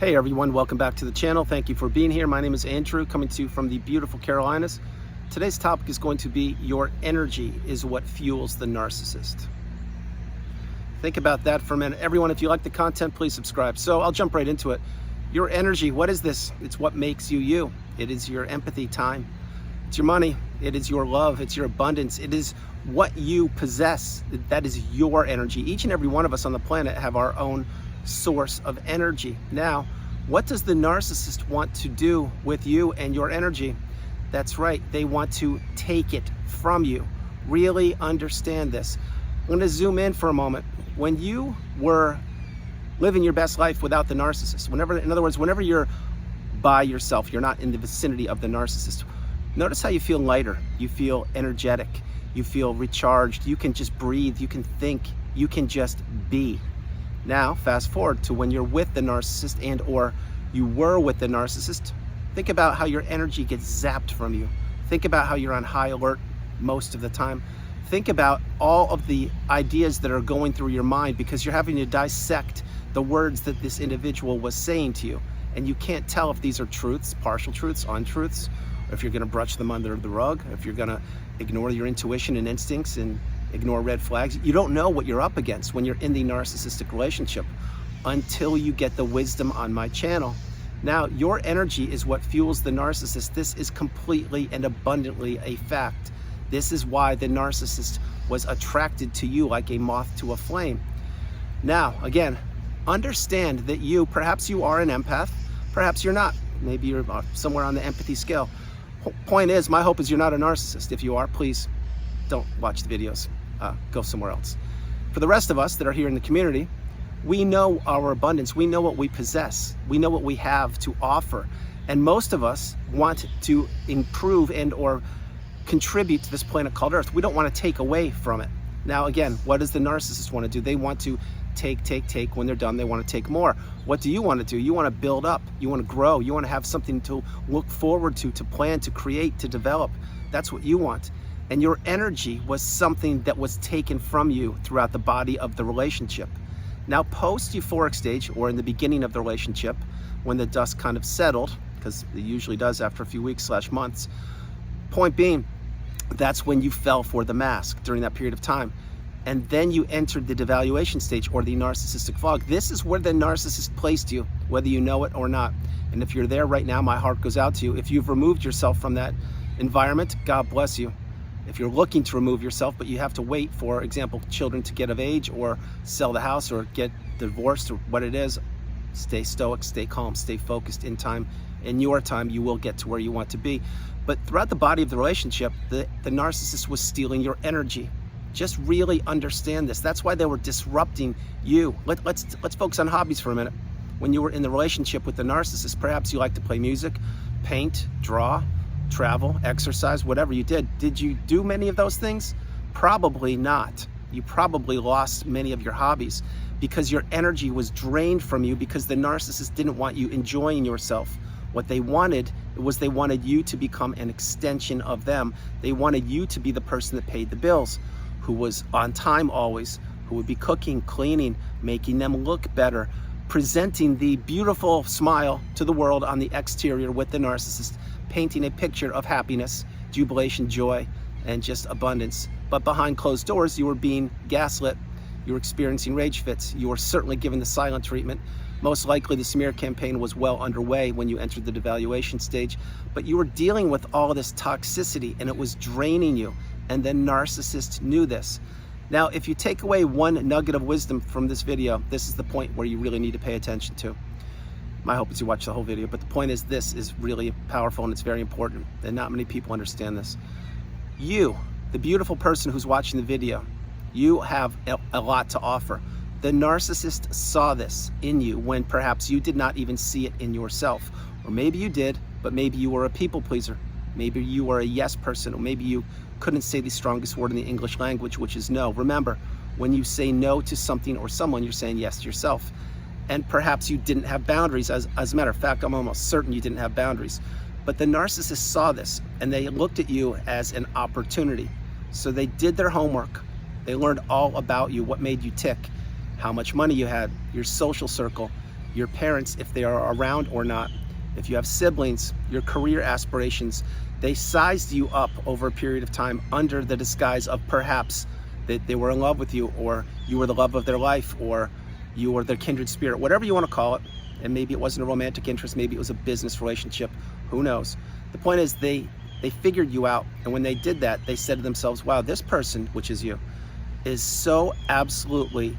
Hey everyone, welcome back to the channel. Thank you for being here. My name is Andrew, coming to you from the beautiful Carolinas. Today's topic is going to be your energy is what fuels the narcissist. Think about that for a minute. Everyone, if you like the content, please subscribe. So I'll jump right into it. Your energy, what is this? It's what makes you you. It is your empathy time. It's your money. It is your love. It's your abundance. It is what you possess. That is your energy. Each and every one of us on the planet have our own source of energy. Now, what does the narcissist want to do with you and your energy? That's right, they want to take it from you. Really understand this. I'm going to zoom in for a moment. When you were living your best life without the narcissist, in other words, whenever you're by yourself, you're not in the vicinity of the narcissist, notice how you feel lighter, you feel energetic, you feel recharged, you can just breathe, you can think, you can just be. Now, fast forward to when you're with the narcissist and or you were with the narcissist. Think about how your energy gets zapped from you. Think about how you're on high alert most of the time. Think about all of the ideas that are going through your mind because you're having to dissect the words that this individual was saying to you. And you can't tell if these are truths, partial truths, untruths, or if you're gonna brush them under the rug, if you're gonna ignore your intuition and instincts and ignore red flags. You don't know what you're up against when you're in the narcissistic relationship until you get the wisdom on my channel. Now, your energy is what fuels the narcissist. This is completely and abundantly a fact. This is why the narcissist was attracted to you like a moth to a flame. Now, again, understand that perhaps you are an empath, perhaps you're not. Maybe you're somewhere on the empathy scale. Point is, my hope is you're not a narcissist. If you are, please don't watch the videos. Go somewhere else. For the rest of us that are here in the community, we know our abundance. We know what we possess. We know what we have to offer. And most of us want to improve and or contribute to this planet called Earth. We don't want to take away from it. Now, again, what does the narcissist want to do? They want to take. When they're done, they want to take more. What do? You want to do? You want to build up. You want to grow. You want to have something to look forward to plan, to create, to develop. That's what you want. And your energy was something that was taken from you throughout the body of the relationship. Now, post-euphoric stage, or in the beginning of the relationship, when the dust kind of settled, because it usually does after a few weeks / months, point being, that's when you fell for the mask during that period of time. And then you entered the devaluation stage, or the narcissistic fog. This is where the narcissist placed you, whether you know it or not. And if you're there right now, my heart goes out to you. If you've removed yourself from that environment, God bless you. If you're looking to remove yourself, but you have to wait, for example, children to get of age or sell the house or get divorced or what it is, stay stoic, stay calm, stay focused. In time, in your time, you will get to where you want to be. But throughout the body of the relationship, the narcissist was stealing your energy. Just really understand this. That's why they were disrupting you. Let's focus on hobbies for a minute. When you were in the relationship with the narcissist, perhaps you like to play music, paint, draw, travel, exercise, whatever you did. Did you do many of those things? Probably not. You probably lost many of your hobbies because your energy was drained from you because the narcissist didn't want you enjoying yourself. What they wanted was they wanted you to become an extension of them. They wanted you to be the person that paid the bills, who was on time always, who would be cooking, cleaning, making them look better, presenting the beautiful smile to the world on the exterior with the narcissist, painting a picture of happiness, jubilation, joy, and just abundance. But behind closed doors, you were being gaslit. You were experiencing rage fits. You were certainly given the silent treatment. Most likely the smear campaign was well underway when you entered the devaluation stage, but you were dealing with all of this toxicity and it was draining you. And the narcissist knew this. Now, if you take away one nugget of wisdom from this video, this is the point where you really need to pay attention to. My hope is you watch the whole video, but the point is this is really powerful and it's very important, and not many people understand this. You, the beautiful person who's watching the video, you have a lot to offer. The narcissist saw this in you when perhaps you did not even see it in yourself. Or maybe you did, but maybe you were a people pleaser. Maybe you were a yes person, or maybe you couldn't say the strongest word in the English language, which is no. Remember, when you say no to something or someone, you're saying yes to yourself. And perhaps you didn't have boundaries. As a matter of fact, I'm almost certain you didn't have boundaries. But the narcissist saw this and they looked at you as an opportunity. So they did their homework. They learned all about you, what made you tick, how much money you had, your social circle, your parents, if they are around or not, if you have siblings, your career aspirations, they sized you up over a period of time under the disguise of perhaps that they were in love with you, or you were the love of their life, or you were their kindred spirit, whatever you want to call it. And maybe it wasn't a romantic interest, maybe it was a business relationship, who knows. The point is they figured you out, and when they did that, they said to themselves, wow, this person, which is you, is so absolutely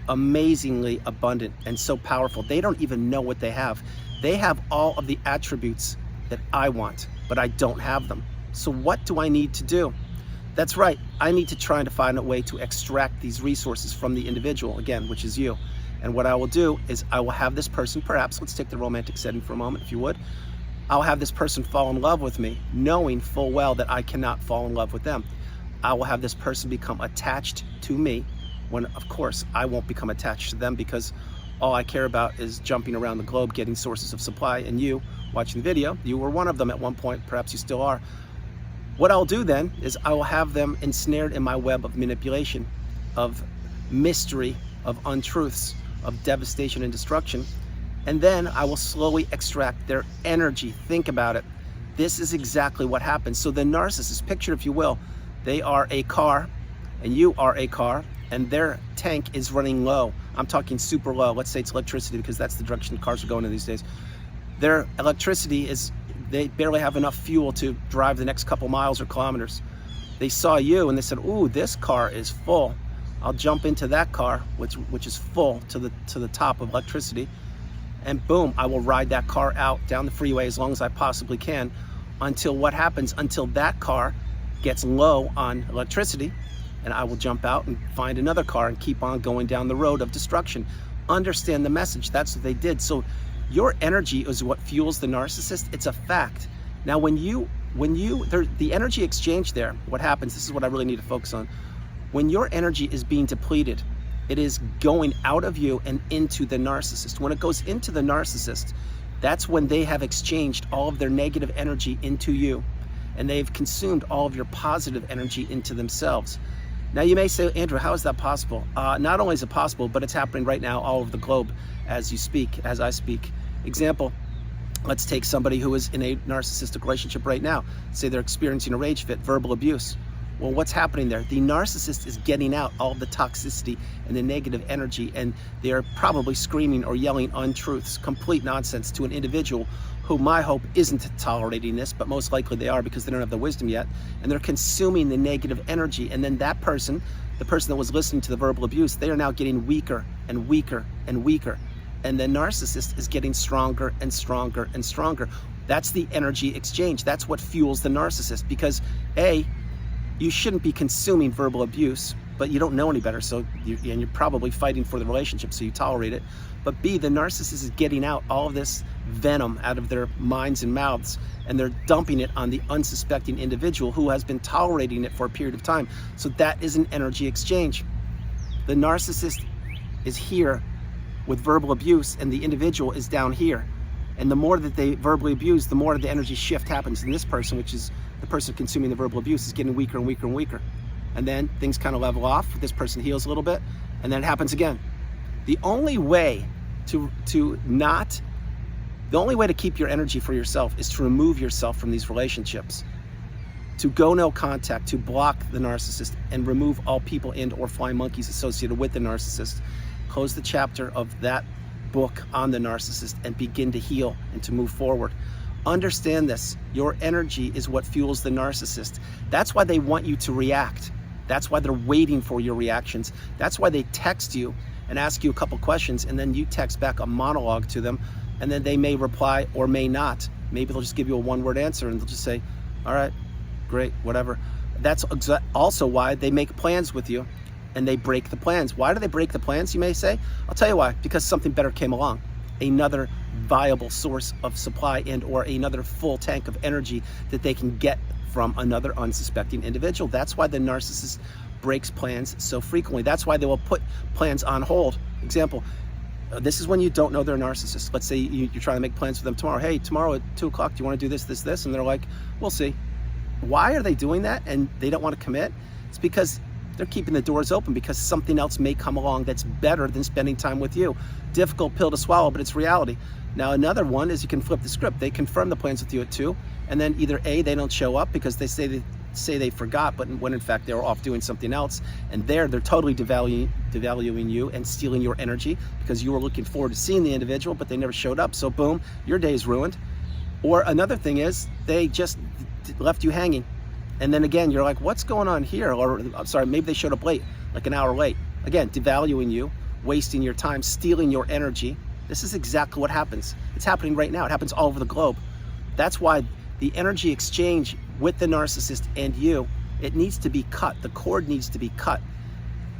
amazingly abundant and so powerful. They don't even know what they have. They have all of the attributes that I want, but I don't have them. So what do I need to do? That's right, I need to try to find a way to extract these resources from the individual, again, which is you. And what I will do is I will have this person, perhaps, let's take the romantic setting for a moment, if you would. I'll have this person fall in love with me, knowing full well that I cannot fall in love with them. I will have this person become attached to me, when, of course, I won't become attached to them, because all I care about is jumping around the globe, getting sources of supply. And you, watching the video, you were one of them at one point, perhaps you still are. What I'll do then is I will have them ensnared in my web of manipulation, of mystery, of untruths, of devastation and destruction. And then I will slowly extract their energy. Think about it. This is exactly what happens. So the narcissist, picture if you will, they are a car and you are a car, and their tank is running low. I'm talking super low. Let's say it's electricity, because that's the direction cars are going in these days. Their electricity is, they barely have enough fuel to drive the next couple miles or kilometers. They saw you and they said, ooh, this car is full. I'll jump into that car, which is full to the top of electricity, and boom, I will ride that car out down the freeway as long as I possibly can, until what happens? Until that car gets low on electricity, and I will jump out and find another car and keep on going down the road of destruction. Understand the message. That's what they did. So your energy is what fuels the narcissist. It's a fact. Now, the energy exchange there, what happens, this is what I really need to focus on. When your energy is being depleted, it is going out of you and into the narcissist. When it goes into the narcissist, that's when they have exchanged all of their negative energy into you, and they've consumed all of your positive energy into themselves. Now you may say, Andrew, how is that possible? Not only is it possible, but it's happening right now all over the globe as you speak, as I speak. Example, let's take somebody who is in a narcissistic relationship right now. Say they're experiencing a rage fit, verbal abuse. Well, what's happening there? The narcissist is getting out all of the toxicity and the negative energy, and they're probably screaming or yelling untruths, complete nonsense to an individual who my hope isn't tolerating this, but most likely they are, because they don't have the wisdom yet, and they're consuming the negative energy. And then that person, the person that was listening to the verbal abuse, they are now getting weaker and weaker and weaker. And the narcissist is getting stronger and stronger and stronger. That's the energy exchange. That's what fuels the narcissist, because A, you shouldn't be consuming verbal abuse, but you don't know any better, so you're probably fighting for the relationship, so you tolerate it. But B, the narcissist is getting out all of this venom out of their minds and mouths, and they're dumping it on the unsuspecting individual who has been tolerating it for a period of time. So that is an energy exchange. The narcissist is here with verbal abuse, and the individual is down here. And the more that they verbally abuse, the more the energy shift happens. And this person, which is the person consuming the verbal abuse, is getting weaker and weaker and weaker. And then things kind of level off. This person heals a little bit, and then it happens again. The only way to keep your energy for yourself is to remove yourself from these relationships, to go no contact, to block the narcissist and remove all people and or flying monkeys associated with the narcissist. Close the chapter of that book on the narcissist and begin to heal and to move forward. Understand this. Your energy is what fuels the narcissist. That's why they want you to react. That's why they're waiting for your reactions. That's why they text you and ask you a couple questions, and then you text back a monologue to them, and then they may reply or may not. Maybe they'll just give you a one-word answer, and they'll just say, all right, great, whatever. That's also why they make plans with you, and they break the plans. Why do they break the plans, you may say? I'll tell you why. Because something better came along. Another viable source of supply and or another full tank of energy that they can get from another unsuspecting individual. That's why the narcissist breaks plans so frequently. That's why they will put plans on hold. Example, this is when you don't know they're a narcissist. Let's say you're trying to make plans for them tomorrow. Hey, tomorrow at 2 o'clock, do you want to do this, this, this? And they're like, we'll see. Why are they doing that and they don't want to commit? It's because They're keeping the doors open because something else may come along that's better than spending time with you. Difficult pill to swallow, but it's reality. Now, another one is you can flip the script. They confirm the plans with you at 2, and then either A, they don't show up because they say they forgot, but when in fact they were off doing something else, and they're totally devaluing you and stealing your energy because you were looking forward to seeing the individual, but they never showed up. So boom, your day is ruined. Or another thing is they just left you hanging, and then again you're like, what's going on here? Or I'm sorry, maybe they showed up late, like an hour late. Again, devaluing you, wasting your time, stealing your energy. This is exactly what happens. It's happening right now. It happens all over the globe. That's why the energy exchange with the narcissist and you, it needs to be cut. The cord needs to be cut.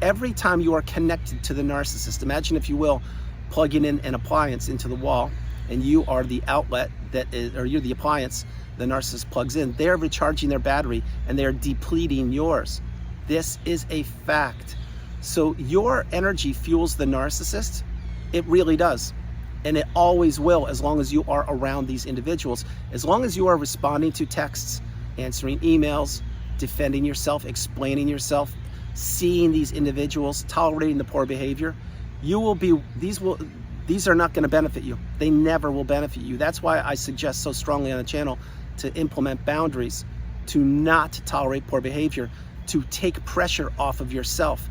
Every time you are connected to the narcissist, imagine, if you will, plugging in an appliance into the wall, and you are the outlet or you're the appliance the narcissist plugs in. They're recharging their battery and they're depleting yours. This is a fact. So your energy fuels the narcissist. It really does. And it always will, as long as you are around these individuals. As long as you are responding to texts, answering emails, defending yourself, explaining yourself, seeing these individuals, tolerating the poor behavior, these are not going to benefit you. They never will benefit you. That's why I suggest so strongly on the channel to implement boundaries, to not tolerate poor behavior, to take pressure off of yourself,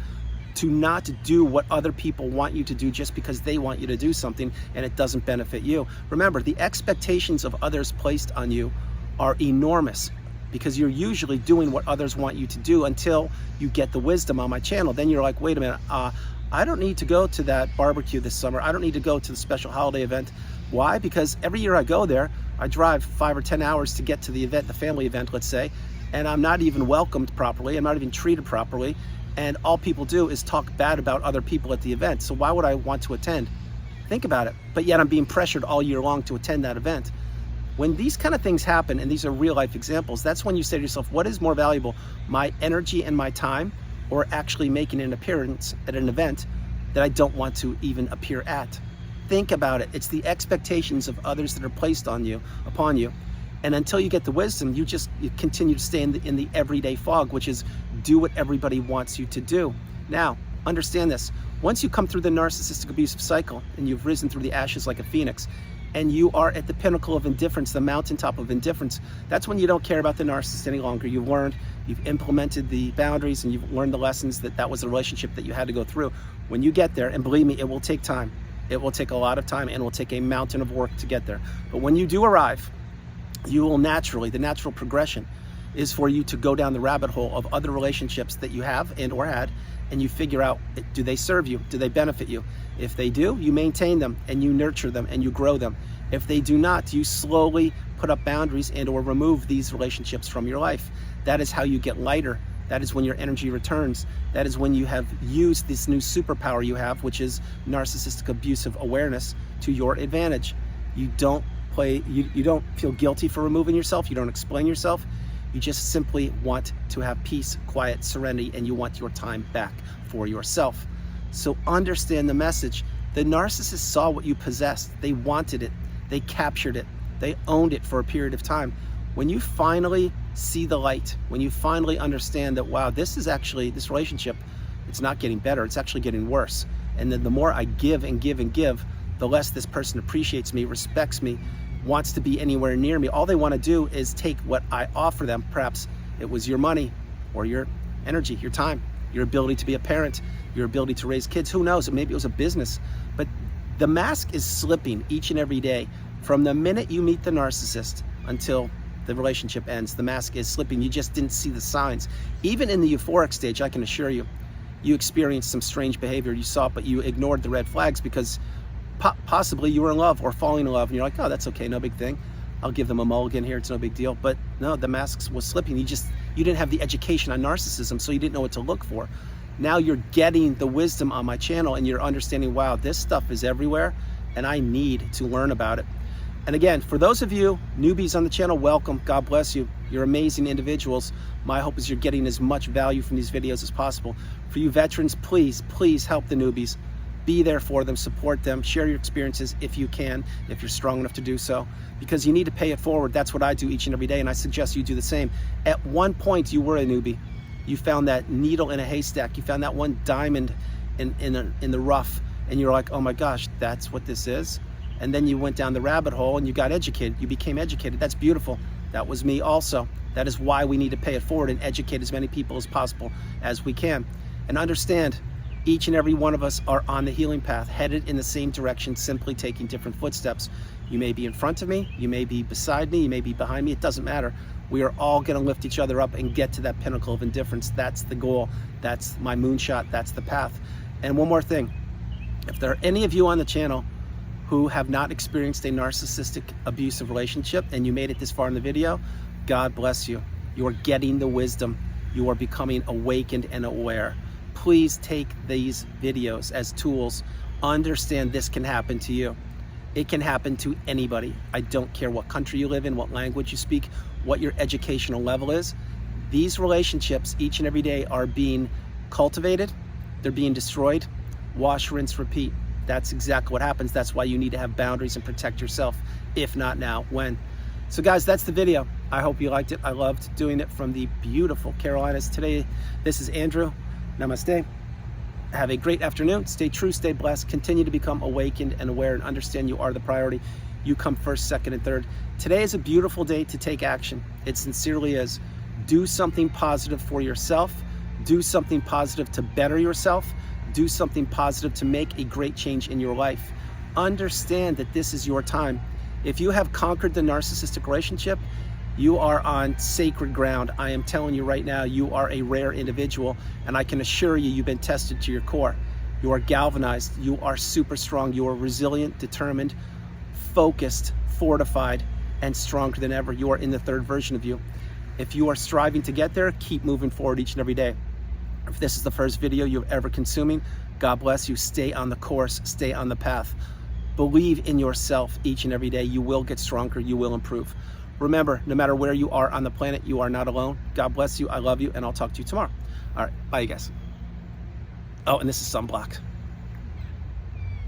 to not do what other people want you to do just because they want you to do something and it doesn't benefit you. Remember, the expectations of others placed on you are enormous because you're usually doing what others want you to do until you get the wisdom on my channel. Then you're like, wait a minute, I don't need to go to that barbecue this summer. I don't need to go to the special holiday event. Why? Because every year I go there, I drive 5 or 10 hours to get to the event, the family event, let's say, and I'm not even welcomed properly. I'm not even treated properly. And all people do is talk bad about other people at the event. So why would I want to attend? Think about it. But yet I'm being pressured all year long to attend that event. When these kind of things happen, and these are real life examples, that's when you say to yourself, what is more valuable, my energy and my time, or actually making an appearance at an event that I don't want to even appear at? Think about it. It's the expectations of others that are placed upon you. And until you get the wisdom, you continue to stay in the everyday fog, which is do what everybody wants you to do. Now, understand this. Once you come through the narcissistic abusive cycle and you've risen through the ashes like a phoenix, and you are at the pinnacle of indifference, the mountaintop of indifference, that's when you don't care about the narcissist any longer. You've learned, you've implemented the boundaries, and you've learned the lessons that was a relationship that you had to go through. When you get there, and believe me, it will take time. It will take a lot of time, and it will take a mountain of work to get there. But when you do arrive, you will naturally, the natural progression is for you to go down the rabbit hole of other relationships that you have and or had, and you figure out, do they serve you? Do they benefit you? If they do, you maintain them and you nurture them and you grow them. If they do not, you slowly put up boundaries and or remove these relationships from your life. That is how you get lighter. That is when your energy returns. That is when you have used this new superpower you have, which is narcissistic abusive awareness, to your advantage. You don't feel guilty for removing yourself. You don't explain yourself. You just simply want to have peace, quiet, serenity, and you want your time back for yourself. So understand the message. The narcissist saw what you possessed. They wanted it. They captured it. They owned it for a period of time. When you finally see the light, when you finally understand that, wow, this relationship, it's not getting better, it's actually getting worse. And then the more I give and give and give, the less this person appreciates me, respects me, wants to be anywhere near me. All they want to do is take what I offer them. Perhaps it was your money or your energy, your time, your ability to be a parent, your ability to raise kids. Who knows? Maybe it was a business. But the mask is slipping each and every day. From the minute you meet the narcissist until the relationship ends, the mask is slipping. You just didn't see the signs. Even in the euphoric stage, I can assure you, you experienced some strange behavior. You saw it, but you ignored the red flags because possibly you were in love or falling in love, and you're like, oh, that's okay, no big thing. I'll give them a mulligan here, it's no big deal. But no, the mask was slipping. You didn't have the education on narcissism, so you didn't know what to look for. Now you're getting the wisdom on my channel and you're understanding, wow, this stuff is everywhere and I need to learn about it. And again, for those of you newbies on the channel, welcome. God bless you. You're amazing individuals. My hope is you're getting as much value from these videos as possible. For you veterans, please, please help the newbies. Be there for them, support them, share your experiences if you can, if you're strong enough to do so, because you need to pay it forward. That's what I do each and every day, and I suggest you do the same. At one point, you were a newbie. You found that needle in a haystack. You found that one diamond in the rough, and you're like, oh my gosh, that's what this is. And then you went down the rabbit hole and you got educated. You became educated. That's beautiful. That was me also. That is why we need to pay it forward and educate as many people as possible as we can. And understand, each and every one of us are on the healing path, headed in the same direction, simply taking different footsteps. You may be in front of me, you may be beside me, you may be behind me, it doesn't matter. We are all gonna lift each other up and get to that pinnacle of indifference. That's the goal, that's my moonshot, that's the path. And one more thing, if there are any of you on the channel who have not experienced a narcissistic abusive relationship and you made it this far in the video, God bless you. You are getting the wisdom. You are becoming awakened and aware. Please take these videos as tools. Understand this can happen to you. It can happen to anybody. I don't care what country you live in, what language you speak, what your educational level is. These relationships each and every day are being cultivated. They're being destroyed. Wash, rinse, repeat. That's exactly what happens. That's why you need to have boundaries and protect yourself. If not now, when? So guys, that's the video. I hope you liked it. I loved doing it from the beautiful Carolinas. Today, this is Andrew. Namaste. Have a great afternoon. Stay true, stay blessed. Continue to become awakened and aware and understand you are the priority. You come first, second, and third. Today is a beautiful day to take action. It sincerely is. Do something positive for yourself. Do something positive to better yourself. Do something positive to make a great change in your life. Understand that this is your time. If you have conquered the narcissistic relationship, you are on sacred ground. I am telling you right now, you are a rare individual, and I can assure you, you've been tested to your core. You are galvanized, you are super strong, you are resilient, determined, focused, fortified, and stronger than ever. You are in the third version of you. If you are striving to get there, keep moving forward each and every day. If this is the first video you're ever consuming, God bless you. Stay on the course, stay on the path. Believe in yourself each and every day. You will get stronger, you will improve. Remember, no matter where you are on the planet, you are not alone. God bless you, I love you, and I'll talk to you tomorrow. All right, bye you guys. Oh, and this is sunblock.